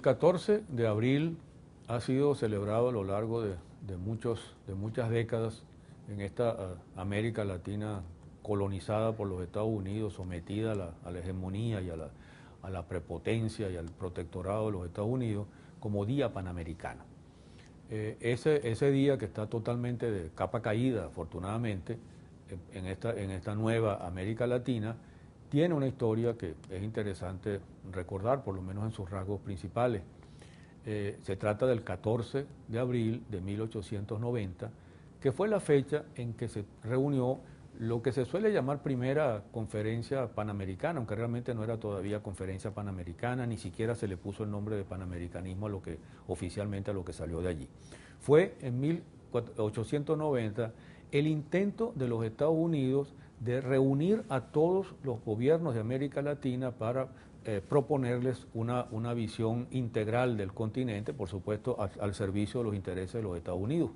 14 de abril ha sido celebrado a lo largo de muchas décadas en esta América Latina colonizada por los Estados Unidos, sometida a la hegemonía y a la prepotencia y al protectorado de los Estados Unidos, como Día Panamericano. Ese día, que está totalmente de capa caída, afortunadamente, en esta nueva América Latina, tiene una historia que es interesante recordar, por lo menos en sus rasgos principales. Se trata del 14 de abril de 1890, que fue la fecha en que se reunió lo que se suele llamar primera conferencia panamericana, aunque realmente no era todavía conferencia panamericana, ni siquiera se le puso el nombre de panamericanismo oficialmente a lo que salió de allí. Fue en 1890 el intento de los Estados Unidos de reunir a todos los gobiernos de América Latina para proponerles una visión integral del continente, por supuesto, al servicio de los intereses de los Estados Unidos.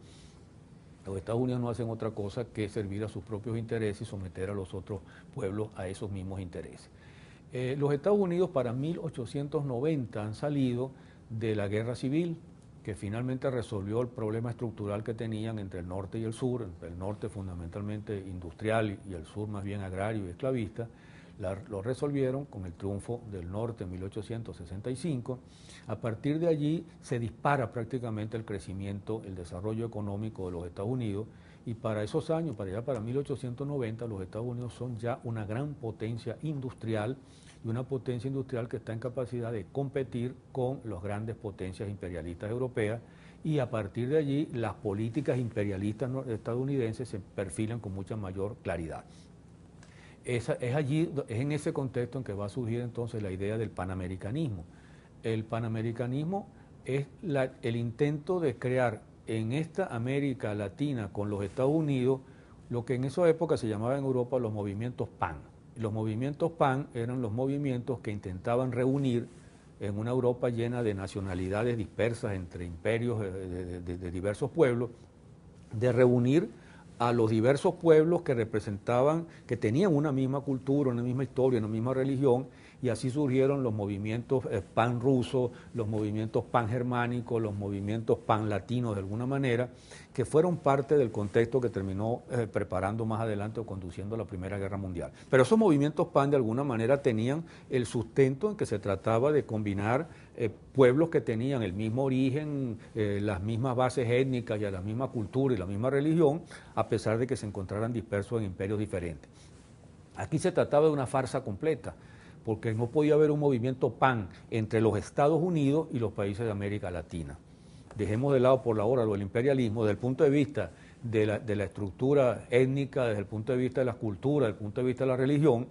Los Estados Unidos no hacen otra cosa que servir a sus propios intereses y someter a los otros pueblos a esos mismos intereses. Los Estados Unidos para 1890 han salido de la guerra civil, que finalmente resolvió el problema estructural que tenían entre el norte y el sur, el norte fundamentalmente industrial y el sur más bien agrario y esclavista. Lo resolvieron con el triunfo del norte en 1865. A partir de allí se dispara prácticamente el crecimiento, el desarrollo económico de los Estados Unidos, y para esos años, para 1890, los Estados Unidos son ya una gran potencia industrial, y una potencia industrial que está en capacidad de competir con las grandes potencias imperialistas europeas, y a partir de allí las políticas imperialistas estadounidenses se perfilan con mucha mayor claridad. Es en ese contexto en que va a surgir entonces la idea del panamericanismo. El panamericanismo es el intento de crear en esta América Latina con los Estados Unidos lo que en esa época se llamaba en Europa los movimientos PAN. Los movimientos PAN eran los movimientos que intentaban reunir en una Europa llena de nacionalidades dispersas entre imperios de diversos pueblos, de reunir a los diversos pueblos que representaban, que tenían una misma cultura, una misma historia, una misma religión, y así surgieron los movimientos pan-rusos, los movimientos pan-germánicos, los movimientos pan-latinos de alguna manera, que fueron parte del contexto que terminó preparando más adelante o conduciendo a la Primera Guerra Mundial. Pero esos movimientos pan de alguna manera tenían el sustento en que se trataba de combinar pueblos que tenían el mismo origen, las mismas bases étnicas y la misma cultura y la misma religión, a pesar de que se encontraran dispersos en imperios diferentes. Aquí se trataba de una farsa completa, porque no podía haber un movimiento pan entre los Estados Unidos y los países de América Latina. Dejemos de lado por la hora lo del imperialismo, desde el punto de vista de la estructura étnica, desde el punto de vista de la cultura, desde el punto de vista de la religión.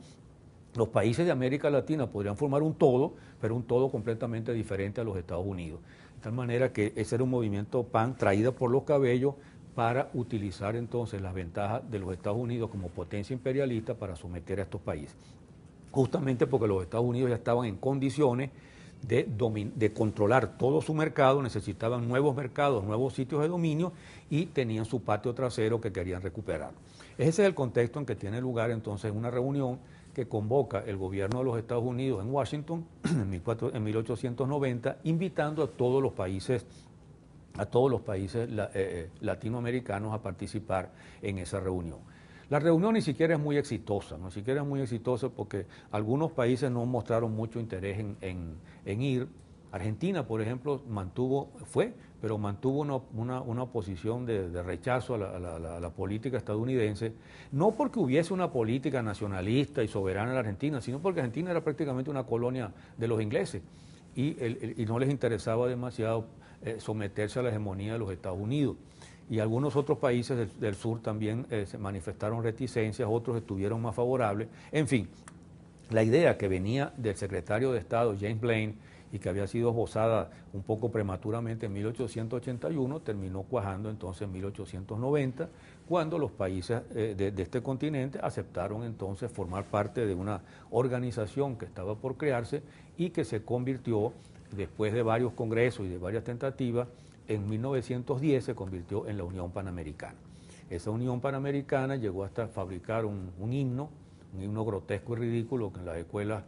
Los países de América Latina podrían formar un todo, pero un todo completamente diferente a los Estados Unidos. De tal manera que ese era un movimiento pan traído por los cabellos para utilizar entonces las ventajas de los Estados Unidos como potencia imperialista para someter a estos países. Justamente porque los Estados Unidos ya estaban en condiciones de controlar todo su mercado, necesitaban nuevos mercados, nuevos sitios de dominio, y tenían su patio trasero que querían recuperar. Ese es el contexto en que tiene lugar entonces una reunión que convoca el gobierno de los Estados Unidos en Washington en 1890, invitando a todos los países latinoamericanos a participar en esa reunión. La reunión ni siquiera es muy exitosa, porque algunos países no mostraron mucho interés en ir. Argentina, por ejemplo, mantuvo una posición de rechazo a la política estadounidense, no porque hubiese una política nacionalista y soberana en la Argentina, sino porque Argentina era prácticamente una colonia de los ingleses y no les interesaba demasiado someterse a la hegemonía de los Estados Unidos. Y algunos otros países del sur también se manifestaron reticencias, otros estuvieron más favorables. En fin, la idea que venía del secretario de Estado, James Blaine, y que había sido esbozada un poco prematuramente en 1881, terminó cuajando entonces en 1890, cuando los países de este continente aceptaron entonces formar parte de una organización que estaba por crearse y que se convirtió, después de varios congresos y de varias tentativas, en 1910 se convirtió en la Unión Panamericana. Esa Unión Panamericana llegó hasta fabricar un himno grotesco y ridículo que en las escuelas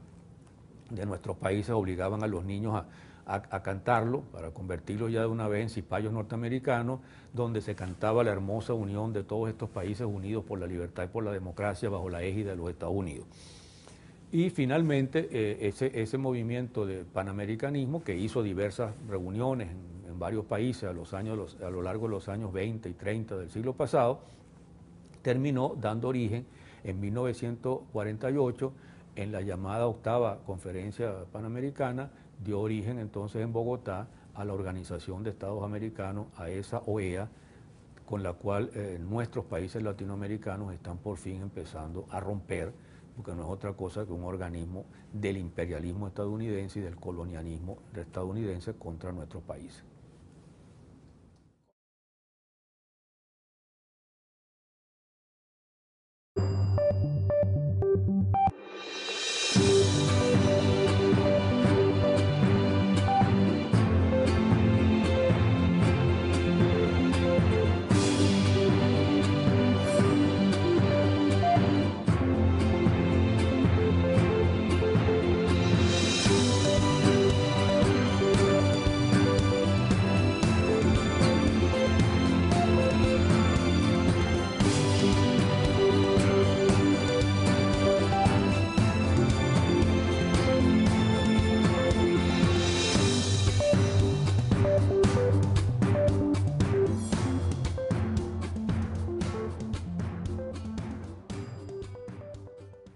de nuestros países obligaban a los niños a cantarlo, para convertirlo ya de una vez en cipayos norteamericanos, donde se cantaba la hermosa unión de todos estos países unidos por la libertad y por la democracia bajo la égida de los Estados Unidos. Y finalmente ese movimiento de panamericanismo, que hizo diversas reuniones en varios países a lo largo de los años 20 y 30 del siglo pasado, terminó dando origen en 1948 en la llamada octava Conferencia Panamericana, dio origen entonces en Bogotá a la Organización de Estados Americanos, a esa OEA, con la cual nuestros países latinoamericanos están por fin empezando a romper, porque no es otra cosa que un organismo del imperialismo estadounidense y del colonialismo estadounidense contra nuestros países.